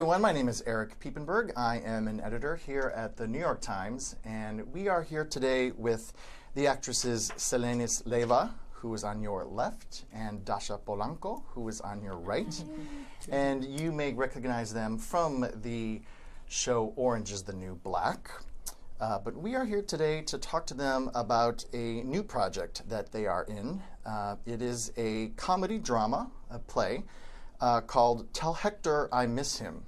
Everyone, my name is Eric Piepenberg. I am an editor here at the New York Times, and we are here today with the actresses Selenis Levya, who is on your left, and Dascha Polanco, who is on your right. And you may recognize them from the show Orange is the New Black. But we are here today to talk to them about a new project that they are in. It is a comedy drama, a play, called Tell Hector I Miss Him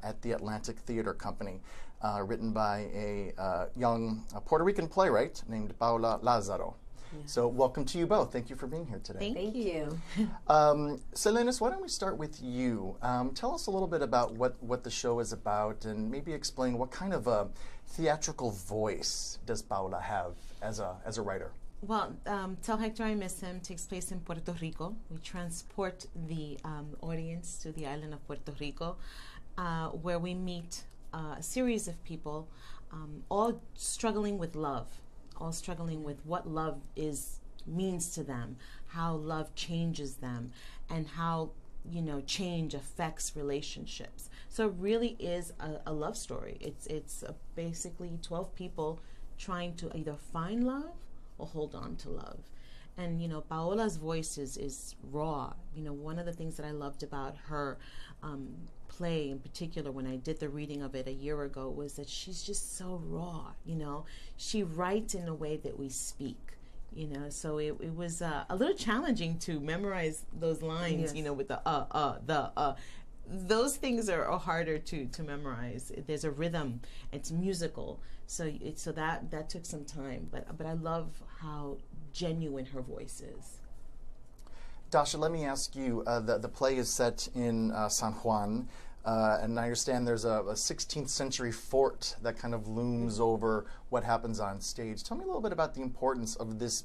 at the Atlantic Theater Company, written by a young Puerto Rican playwright named Paula Lázaro. Yeah. So welcome to you both. Thank you for being here today. Thank you. Selenis, why don't we start with you? Tell us a little bit about what the show is about, and maybe explain what kind of a theatrical voice does Paula have as a writer? Well, Tell Hector I Miss Him takes place in Puerto Rico. We transport the audience to the island of Puerto Rico, where we meet a series of people, all struggling with love, all struggling with what love means to them, how love changes them, and how change affects relationships. So it really is a love story. It's basically 12 people trying to either find love or hold on to love. And Paola's voice is raw. One of the things that I loved about her play in particular, when I did the reading of it a year ago, was that she's just so raw. She writes in a way that we speak. So it was a little challenging to memorize those lines. Yes. With the those things are harder to memorize. There's a rhythm. It's musical. So that took some time. But I love how genuine her voice is. Dascha, let me ask you, the play is set in San Juan, and I understand there's a 16th century fort that kind of looms over what happens on stage. Tell me a little bit about the importance of this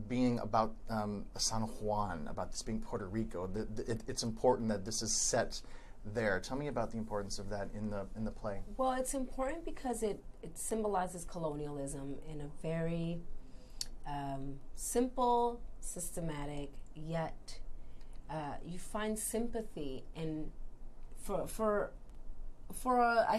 being about San Juan, about this being Puerto Rico. It's important that this is set there. Tell me about the importance of that in the play. Well, it's important because it symbolizes colonialism in a very simple, systematic, yet you find sympathy. And I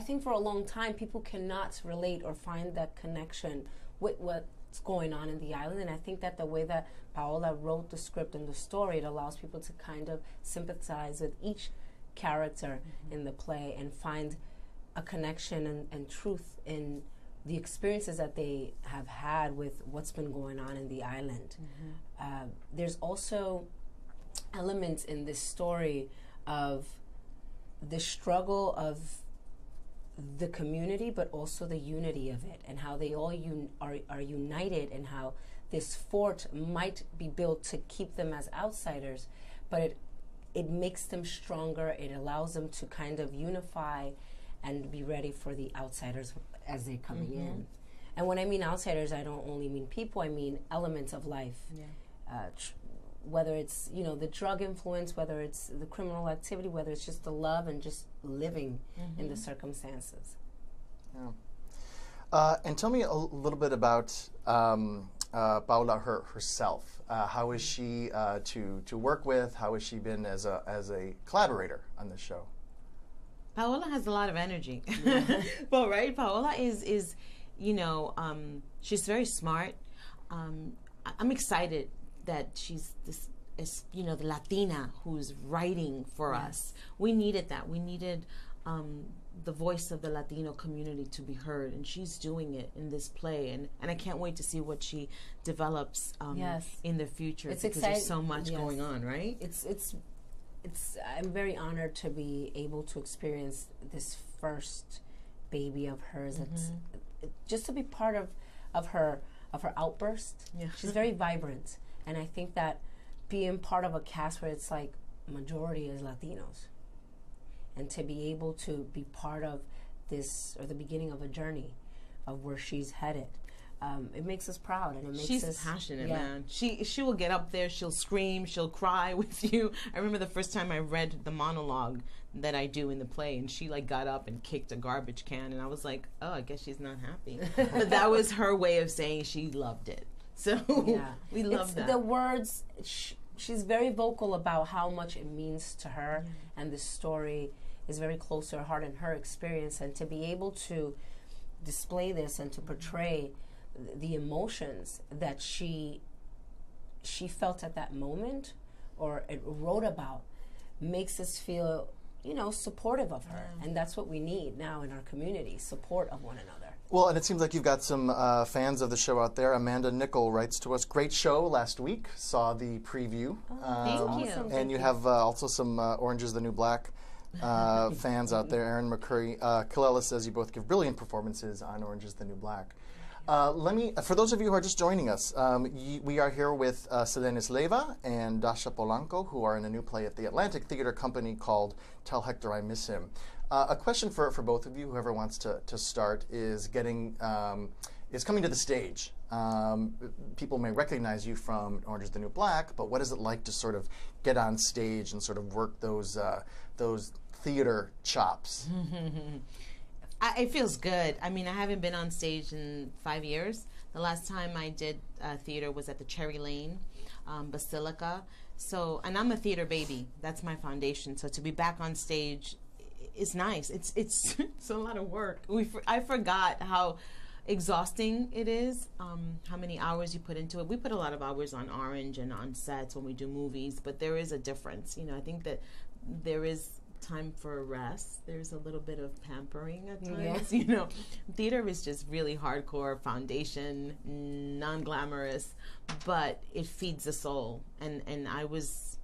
think for a long time people cannot relate or find that connection with what's going on in the island. And I think that the way that Paola wrote the script and the story, it allows people to kind of sympathize with each character in the play and find a connection and truth in the experiences that they have had with what's been going on in the island. There's also elements in this story of the struggle of the community, but also the unity of it, and how they all are united, and how this fort might be built to keep them as outsiders, but it makes them stronger. It allows them to kind of unify and be ready for the outsiders as they're coming in. And when I mean outsiders, I don't only mean people, I mean elements of life. Yeah. Whether it's, the drug influence, whether it's the criminal activity, whether it's just the love and just living in the circumstances. Yeah. And tell me a little bit about Paula herself. How is she to work with? How has she been as a collaborator on this show? Paola has a lot of energy. Well, right? Paola is she's very smart. I'm excited that she's this, the Latina who's writing for us. We needed that. We needed the voice of the Latino community to be heard, and she's doing it in this play. And I can't wait to see what she develops in the future, it's because exciting. There's so much going on, right? I'm very honored to be able to experience this first baby of hers. Just to be part of her outburst. Yeah. She's very vibrant. And I think that being part of a cast where it's like majority is Latinos, and to be able to be part of this, or the beginning of a journey of where she's headed, it makes us proud, and it makes she's us passionate, man. She will get up there, she'll scream, she'll cry with you. I remember the first time I read the monologue that I do in the play, and she got up and kicked a garbage can, and I was like, oh, I guess she's not happy. But that was her way of saying she loved it. So we love that. The words, she's very vocal about how much it means to her, and the story is very close to her heart and her experience, and to be able to display this and to portray the emotions that she felt at that moment or it wrote about makes us feel, you know, supportive of her. And that's what we need now in our community, support of one another. Well, and it seems like you've got some fans of the show out there. Amanda Nickel writes to us, great show last week, saw the preview. Thank you. Awesome. And you have also some Orange is the New Black fans out there. Aaron McCurry, Kalela says you both give brilliant performances on Orange is the New Black. For those of you who are just joining us, we are here with Selenis Levya and Dascha Polanco, who are in a new play at the Atlantic Theater Company called Tell Hector I Miss Him. A question for both of you, whoever wants to start, is coming to the stage. People may recognize you from Orange is the New Black, but what is it like to sort of get on stage and sort of work those theater chops? It feels good. I mean, I haven't been on stage in 5 years. The last time I did theater was at the Cherry Lane Basilica. So, and I'm a theater baby. That's my foundation. So to be back on stage is nice. It's a lot of work. I forgot how exhausting it is, how many hours you put into it. We put a lot of hours on Orange and on sets when we do movies, but there is a difference. You know, I think that there is time for rest. There's a little bit of pampering at times. You know, theater is just really hardcore foundation, non-glamorous, but it feeds the soul. And I was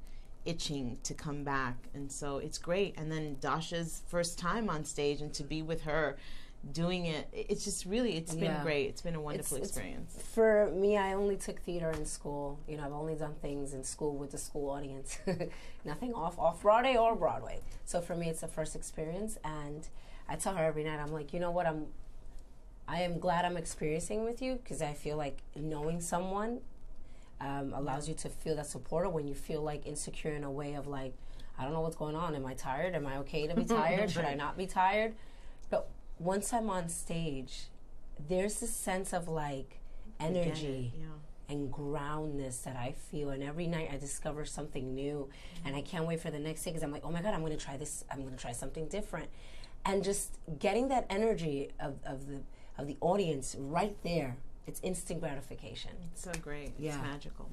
itching to come back, and so it's great. And then Dascha's first time on stage, and to be with her doing it, it's just really, it's been great. It's been a wonderful experience. For me, I only took theater in school. You know, I've only done things in school with the school audience. Nothing off Broadway or Broadway. So for me, it's the first experience, and I tell her every night, I'm like, you know what, I am glad I'm experiencing with you, because I feel like knowing someone allows you to feel that support, or when you feel like insecure in a way of like, I don't know what's going on. Am I tired? Am I okay to be tired? Should I not be tired? But once I'm on stage, there's this sense of like energy and groundness that I feel, and every night I discover something new, and I can't wait for the next day, because I'm like, oh my God, I'm going to try this. I'm going to try something different, and just getting that energy of the audience right there. It's instant gratification. It's so great. It's magical.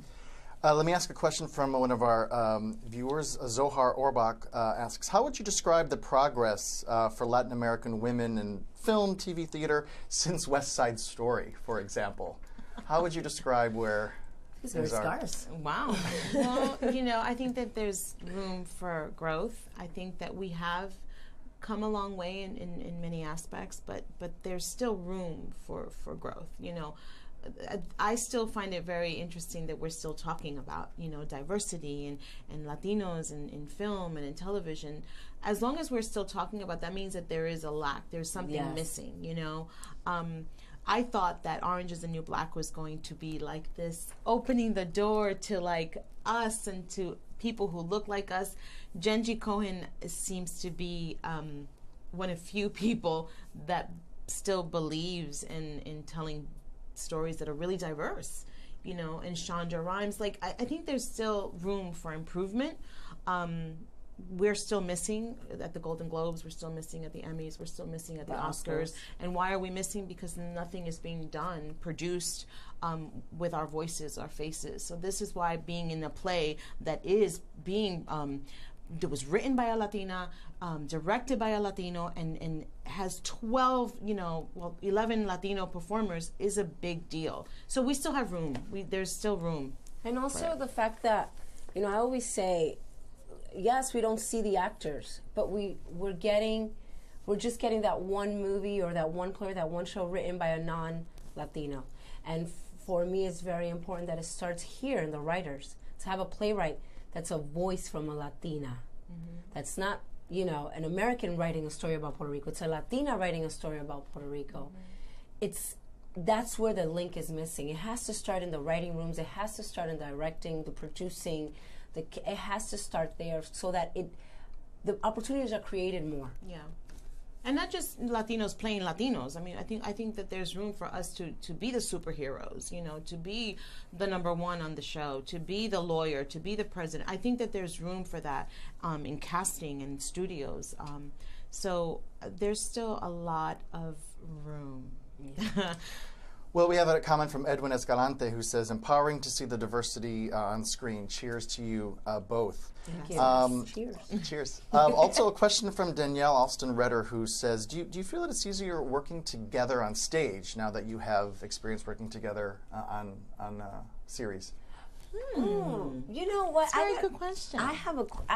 Let me ask a question from one of our viewers. Zohar Orbach asks, how would you describe the progress for Latin American women in film, TV, theater since West Side Story, for example? How would you describe where things are? Scarce. Wow. Well, you know, I think that there's room for growth. I think that we have come a long way in many aspects, but there's still room for growth. You know, I still find it very interesting that we're still talking about, you know, diversity and Latinos in film and in television. As long as we're still talking about that, means that there is a lack. There's something missing, you know. I thought that Orange is the New Black was going to be like this, opening the door to like us and to people who look like us. Genji Cohen seems to be one of few people that still believes in telling stories that are really diverse, you know, and Shonda Rhimes. Like, I think there's still room for improvement. We're still missing at the Golden Globes. We're still missing at the Emmys. We're still missing at the Oscars. And why are we missing? Because nothing is being done, produced with our voices, our faces. So this is why being in a play that is being that was written by a Latina, directed by a Latino, and has 11 Latino performers is a big deal. So we still have room. There's still room. And also the fact that, you know, I always say, yes, we don't see the actors, but we're just getting that one movie or that one play or that one show written by a non-Latino. And for me, it's very important that it starts here in the writers, to have a playwright that's a voice from a Latina. That's not, you know, an American writing a story about Puerto Rico. It's a Latina writing a story about Puerto Rico. That's where the link is missing. It has to start in the writing rooms. It has to start in directing, the producing. It has to start there, so that the opportunities are created more. Yeah. And not just Latinos playing Latinos. I mean, I think that there's room for us to be the superheroes, you know, to be the number one on the show, to be the lawyer, to be the president. I think that there's room for that in casting and studios. So there's still a lot of room. Yeah. Well, we have a comment from Edwin Escalante who says, empowering to see the diversity on screen. Cheers to you both. Thank you. Cheers. Cheers. Also, a question from Danielle Alston-Redder who says, do you feel that it's easier working together on stage now that you have experience working together on series? You know what? That's a very good question. I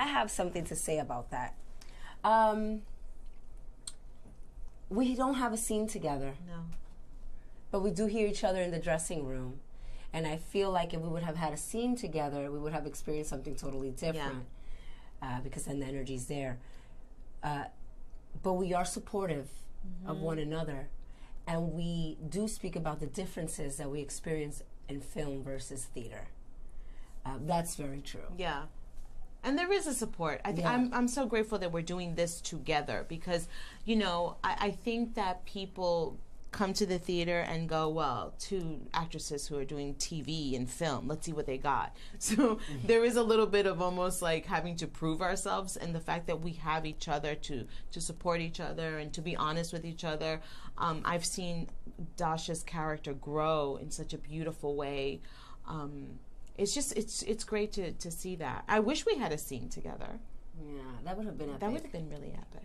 have something to say about that. We don't have a scene together. No. But we do hear each other in the dressing room. And I feel like if we would have had a scene together, we would have experienced something totally different. Because then the energy's there. But we are supportive of one another. And we do speak about the differences that we experience in film versus theater. That's very true. Yeah. And there is a support. I'm so grateful that we're doing this together because, you know, I think that people come to the theater and go, well, two actresses who are doing TV and film, let's see what they got. So there is a little bit of almost like having to prove ourselves, and the fact that we have each other to support each other and to be honest with each other. I've seen Dascha's character grow in such a beautiful way. It's just, it's great to see that. I wish we had a scene together. Yeah, that would have been epic. That would have been really epic.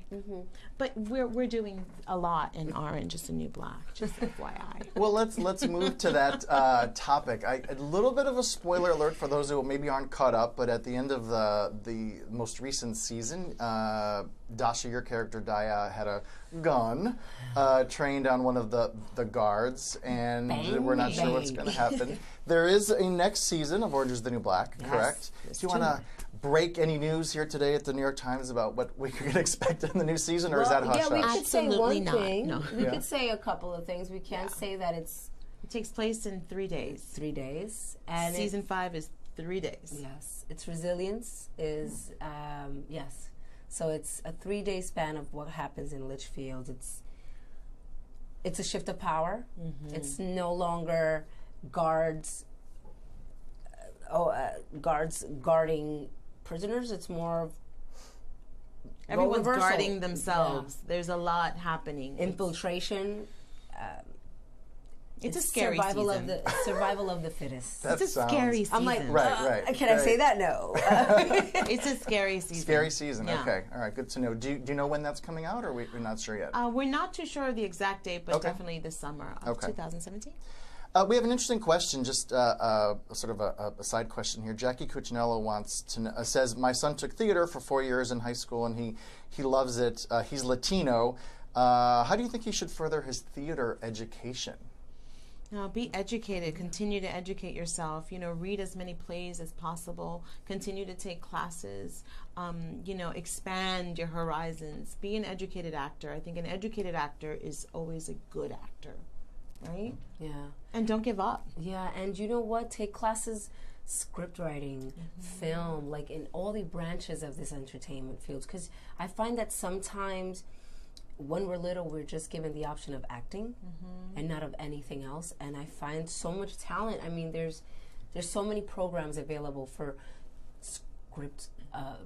But we're doing a lot in Orange is the New Black, just FYI. Well, let's move to that topic. A little bit of a spoiler alert for those who maybe aren't caught up, but at the end of the most recent season, Dascha, your character Daya, had a gun trained on one of the guards, and we're not sure what's going to happen. There is a next season of Orange is the New Black, correct? Do you want to break any news here today at the New York Times about what we can expect in the new season, or is that hush-hush? Yeah, we could say one thing. No. We could say a couple of things. We can't say that it takes place in 3 days. 3 days. And season 5 is 3 days. Yes. Its resilience is, yes. So it's a 3-day span of what happens in Litchfield. It's a shift of power. It's no longer guards guarding prisoners. It's more of everyone's guarding themselves. There's a lot happening. Infiltration. It's a scary survival season. survival of the fittest. That it's a scary season. I'm like, right. Can I say that? No. It's a scary season. Scary season. Yeah. Okay. All right. Good to know. Do you know when that's coming out, or we're not sure yet? We're not too sure of the exact date, but definitely this summer of 2017. We have an interesting question, just sort of a side question here. Jackie Cuccinello wants to says, my son took theater for 4 years in high school, and he loves it. He's Latino. How do you think he should further his theater education? Be educated. Continue to educate yourself. You know, read as many plays as possible. Continue to take classes. You know, expand your horizons. Be an educated actor. I think an educated actor is always a good actor. Right? Yeah. And don't give up. Yeah, and you know what? Take classes, script writing, film, like in all the branches of this entertainment field. Because I find that sometimes when we're little, we're just given the option of acting and not of anything else. And I find so much talent. I mean, there's so many programs available for script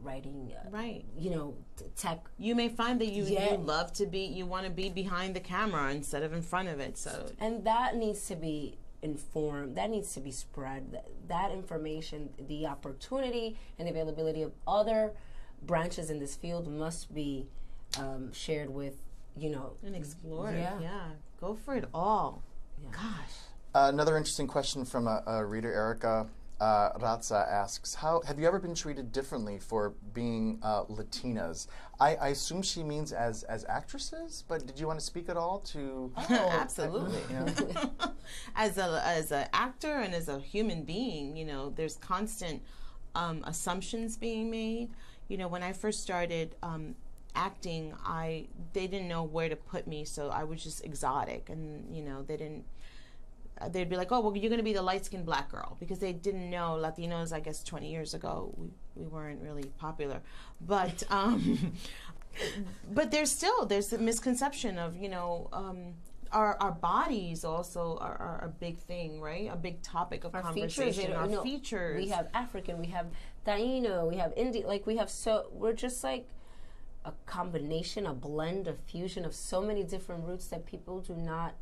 writing, right? You know, tech. You may find that you love to be, you want to be behind the camera instead of in front of it. So, and that needs to be informed. That needs to be spread. That information, the opportunity and the availability of other branches in this field must be shared with, you know, and explored. Yeah, go for it all. Yeah. Gosh. Another interesting question from a reader, Erica Raza asks, have you ever been treated differently for being Latinas? I assume she means as actresses, but did you want to speak at all to? Oh, absolutely. As an actor and as a human being, you know, there's constant assumptions being made. You know, when I first started acting, they didn't know where to put me, so I was just exotic, and you know, they'd be like, oh, well, you're going to be the light-skinned black girl, because they didn't know Latinos. I guess 20 years ago we weren't really popular, but but there's a misconception of, you know, our bodies also are a big thing, right? A big topic of conversation. Our features. We have African, we have Taino, we have Indian. Like we're just like a combination, a blend, a fusion of so many different roots that people do not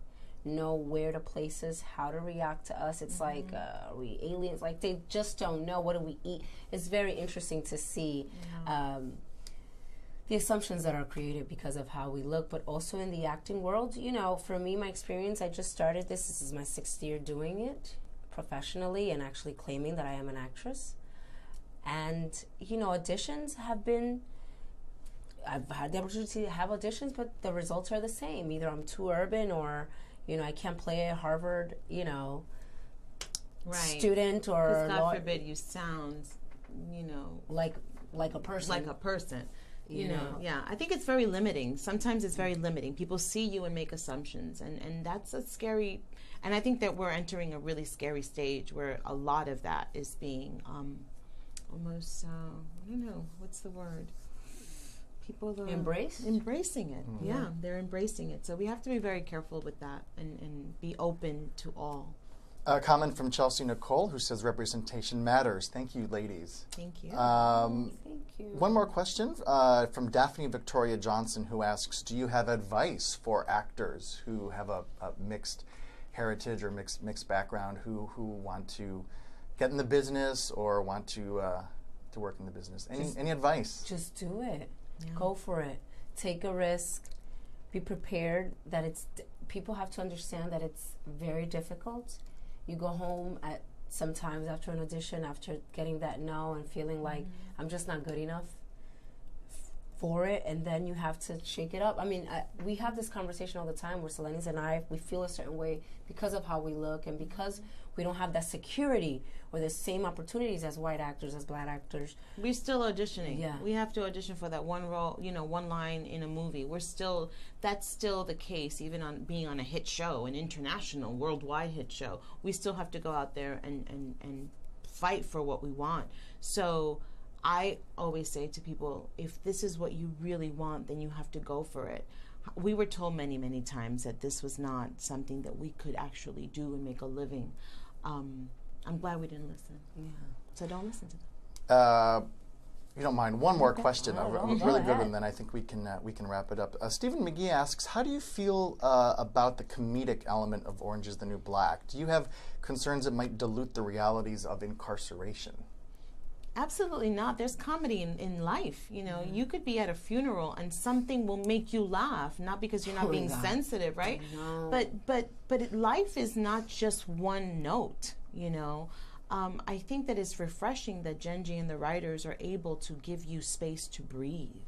know where to place us, how to react to us. It's like, are we aliens? Like they just don't know. What do we eat? It's very interesting to see the assumptions that are created because of how we look, but also in the acting world. You know, for me, my experience, I just started this. This is my 6th year doing it professionally and actually claiming that I am an actress. And, you know, auditions have been, I've had the opportunity to have auditions, but the results are the same. Either I'm too urban or, you know, I can't play a Harvard, you know, student, or God forbid you sound, you know, like a person. Like a person. You know, yeah. I think it's very limiting. Sometimes it's very limiting. People see you and make assumptions, and that's a scary. And I think that we're entering a really scary stage where a lot of that is being almost, I don't know, what's the word? People are embracing it. Mm-hmm. Yeah, they're embracing it. So we have to be very careful with that and be open to all. A comment from Chelsea Nicole, who says representation matters. Thank you, ladies. Thank you. Thank you. One more question from Daphne Victoria Johnson, who asks, do you have advice for actors who have a mixed heritage or mixed background who want to get in the business or want to work in the business? Any advice? Just do it. Yeah. Go for it. Take a risk. Be prepared that people have to understand that it's very difficult. You go home sometimes after an audition, after getting that no and feeling like I'm just not good enough for it, and then you have to shake it up. I mean, we have this conversation all the time where Selenis and I, we feel a certain way because of how we look and because we don't have that security or the same opportunities as white actors, as black actors. We're still auditioning. Yeah. We have to audition for that one role, you know, one line in a movie. That's still the case, even on being on a hit show, an international, worldwide hit show. We still have to go out there and fight for what we want. So I always say to people, if this is what you really want, then you have to go for it. We were told many, many times that this was not something that we could actually do and make a living. I'm glad we didn't listen. Yeah. So don't listen to them. You don't mind, one more question, a really good one, then I think we can wrap it up. Stephen McGee asks, how do you feel about the comedic element of Orange is the New Black? Do you have concerns it might dilute the realities of incarceration? Absolutely not. There's comedy in life. You know, you could be at a funeral and something will make you laugh, not because you're not being sensitive, right? No. But life is not just one note, you know. I think that it's refreshing that Genji and the writers are able to give you space to breathe.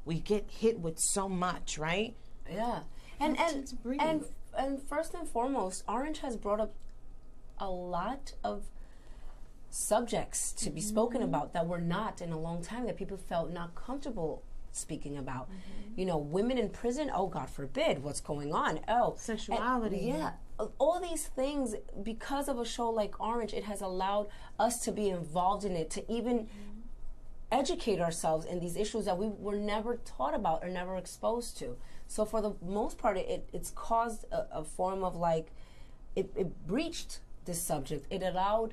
We get hit with so much, right? Yeah. And first and foremost, Orange has brought up a lot of subjects to be spoken about that were not in a long time, that people felt not comfortable speaking about. You know, women in prison, oh God forbid, what's going on? Oh, sexuality. All these things, because of a show like Orange, it has allowed us to be involved in it, to even educate ourselves in these issues that we were never taught about or never exposed to. So for the most part, it's caused a form of like, it breached this subject. It allowed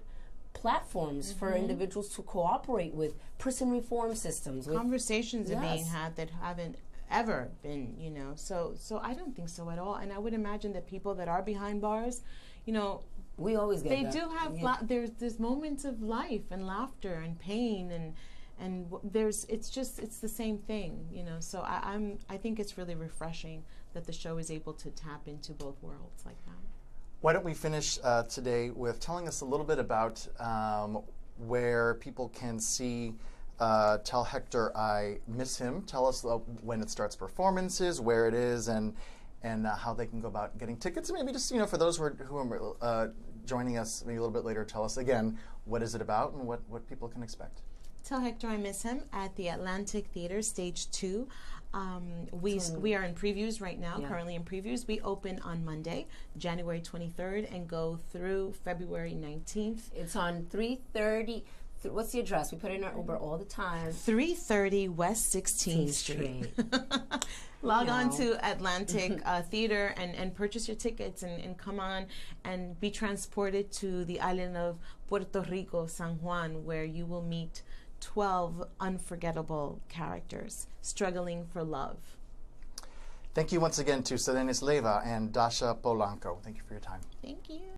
platforms for individuals to cooperate with prison reform systems. Conversations are being had that haven't ever been, you know. So I don't think so at all. And I would imagine that people that are behind bars, you know, we always get that. They do have there's moments of life and laughter and pain and it's the same thing, you know. So I think it's really refreshing that the show is able to tap into both worlds like that. Why don't we finish today with telling us a little bit about where people can see Tell Hector I Miss Him. Tell us when it starts performances, where it is, and how they can go about getting tickets. And maybe just, you know, for those who are joining us maybe a little bit later, tell us again, what is it about and what people can expect. Tell Hector I Miss Him at the Atlantic Theater, Stage 2. We are in previews right now, currently in previews. We open on Monday, January 23rd, and go through February 19th. It's on What's the address? We put it in our Uber all the time. 330 West 16th Street. Log on to Atlantic Theater and purchase your tickets and come on and be transported to the island of Puerto Rico, San Juan, where you will meet 12 unforgettable characters struggling for love. Thank you once again to Selenis Levya and Dascha Polanco. Thank you for your time. Thank you.